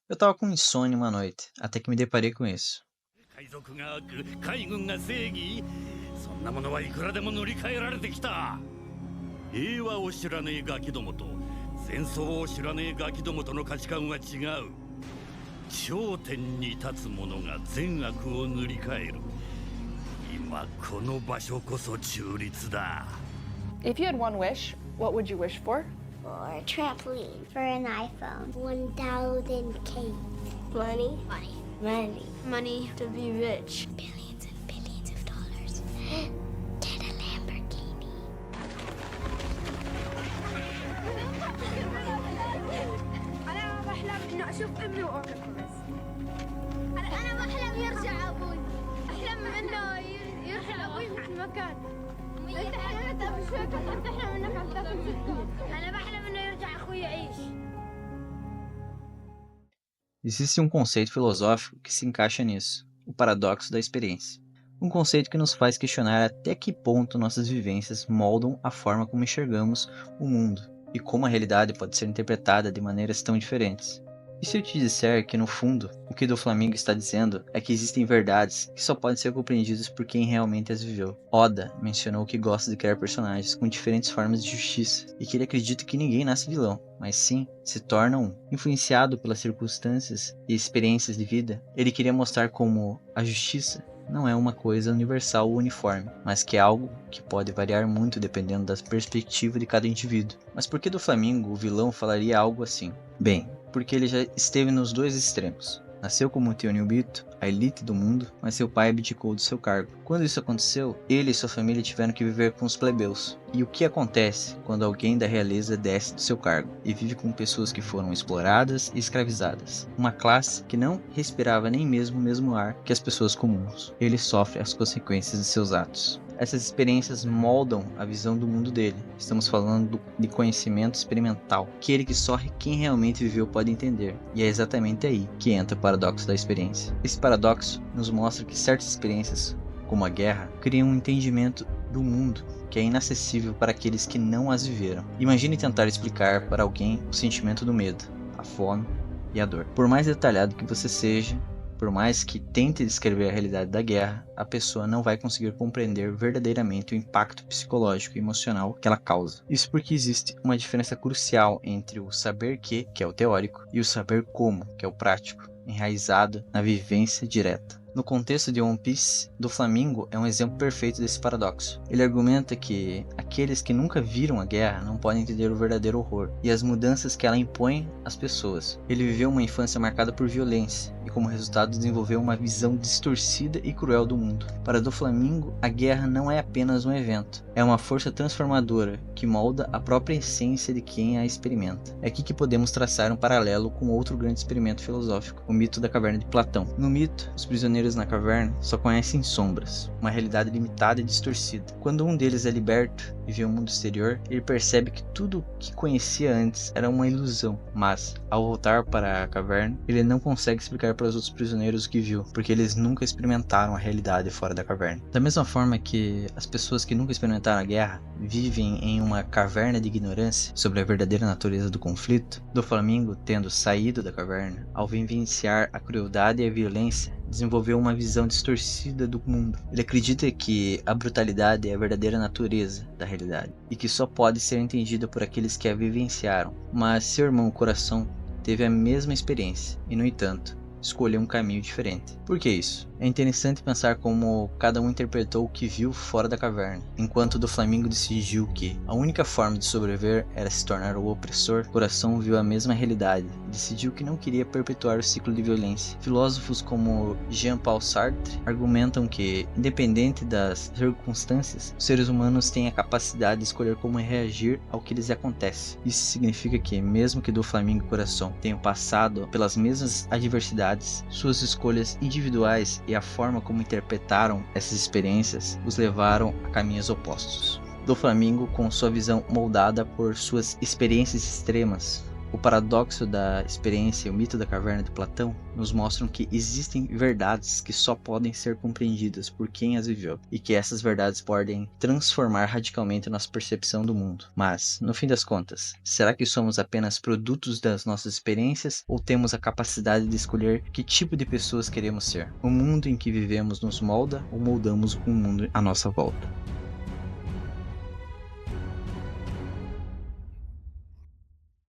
Eu tava com insônia uma noite, até que me deparei com isso. 海賊が悪海軍が正義、そんなものはいくらでも塗り替えられてきた。平和を知らねえガキどもと戦争を知らねえガキどもとの価値観は違う。頂点に立つ者が善悪を塗り替える。今この場所こそ中立だ。 If you had one wish, what would you wish for? For a trampoline. For an iPhone. 1,000 cakes. Money. Money. Money. Money to be rich. Billions and billions of dollars. Get a Lamborghini. أنا بحلم إنه أشوف أمي وأوقفها بس. أنا بحلم يرجع أبوي. أحلم إنه يرجع أبوي من المكان. أنت حلمت قبل شوي كنت تحلم إنك عم تاكل زبدة. أنا بحلم إنه يرجع أخوي يعيش. Existe um conceito filosófico que se encaixa nisso, o paradoxo da experiência. Um conceito que nos faz questionar até que ponto nossas vivências moldam a forma como enxergamos o mundo e como a realidade pode ser interpretada de maneiras tão diferentes. E se eu te disser que, no fundo, o que do Flamengo está dizendo é que existem verdades que só podem ser compreendidas por quem realmente as viveu? Oda mencionou que gosta de criar personagens com diferentes formas de justiça e que ele acredita que ninguém nasce vilão, mas sim se torna um. Influenciado pelas circunstâncias e experiências de vida, ele queria mostrar como a justiça não é uma coisa universal ou uniforme, mas que é algo que pode variar muito dependendo da perspectiva de cada indivíduo. Mas por que do Flamengo o vilão falaria algo assim? Bem, porque ele já esteve nos dois extremos. Nasceu como Tenryubito, a elite do mundo, mas seu pai abdicou do seu cargo. Quando isso aconteceu, ele e sua família tiveram que viver com os plebeus. E o que acontece quando alguém da realeza desce do seu cargo e vive com pessoas que foram exploradas e escravizadas? Uma classe que não respirava nem mesmo o mesmo ar que as pessoas comuns. Ele sofre as consequências de seus atos. Essas experiências moldam a visão do mundo dele. Estamos falando de conhecimento experimental, aquele que só quem realmente viveu pode entender. E é exatamente aí que entra o paradoxo da experiência. Esse paradoxo nos mostra que certas experiências, como a guerra, criam um entendimento do mundo que é inacessível para aqueles que não as viveram. Imagine tentar explicar para alguém o sentimento do medo, a fome e a dor. Por mais detalhado que você seja, por mais que tente descrever a realidade da guerra, a pessoa não vai conseguir compreender verdadeiramente o impacto psicológico e emocional que ela causa. Isso porque existe uma diferença crucial entre o saber que é o teórico, e o saber como, que é o prático, enraizado na vivência direta. No contexto de One Piece, do Flamengo é um exemplo perfeito desse paradoxo. Ele argumenta que aqueles que nunca viram a guerra não podem entender o verdadeiro horror e as mudanças que ela impõe às pessoas. Ele viveu uma infância marcada por violência e, como resultado, desenvolveu uma visão distorcida e cruel do mundo. Para do Flamengo, a guerra não é apenas um evento, é uma força transformadora que molda a própria essência de quem a experimenta. É aqui que podemos traçar um paralelo com outro grande experimento filosófico, o mito da caverna de Platão. No mito, os prisioneiros na caverna só conhecem sombras, uma realidade limitada e distorcida. Quando um deles é liberto e vê o mundo exterior, ele percebe que tudo o que conhecia antes era uma ilusão, mas, ao voltar para a caverna, ele não consegue explicar para os outros prisioneiros o que viu, porque eles nunca experimentaram a realidade fora da caverna. Da mesma forma que as pessoas que nunca experimentaram a guerra vivem em uma caverna de ignorância sobre a verdadeira natureza do conflito, do Flamengo, tendo saído da caverna, ao vivenciar a crueldade e a violência, desenvolveu uma visão distorcida do mundo. Ele acredita que a brutalidade é a verdadeira natureza da realidade e que só pode ser entendida por aqueles que a vivenciaram. Mas seu irmão Coração teve a mesma experiência e, no entanto, escolheu um caminho diferente. Por que isso? É interessante pensar como cada um interpretou o que viu fora da caverna. Enquanto do Flamengo decidiu que a única forma de sobreviver era se tornar o opressor, Coração viu a mesma realidade e decidiu que não queria perpetuar o ciclo de violência. Filósofos como Jean-Paul Sartre argumentam que, independente das circunstâncias, os seres humanos têm a capacidade de escolher como reagir ao que lhes acontece. Isso significa que, mesmo que do Flamengo e Coração tenham passado pelas mesmas adversidades, suas escolhas individuais e a forma como interpretaram essas experiências os levaram a caminhos opostos. Do Flamengo, com sua visão moldada por suas experiências extremas, O paradoxo da experiência e o mito da caverna de Platão nos mostram que existem verdades que só podem ser compreendidas por quem as viveu, e que essas verdades podem transformar radicalmente nossa percepção do mundo. Mas, no fim das contas, será que somos apenas produtos das nossas experiências ou temos a capacidade de escolher que tipo de pessoas queremos ser? O mundo em que vivemos nos molda ou moldamos o mundo à nossa volta?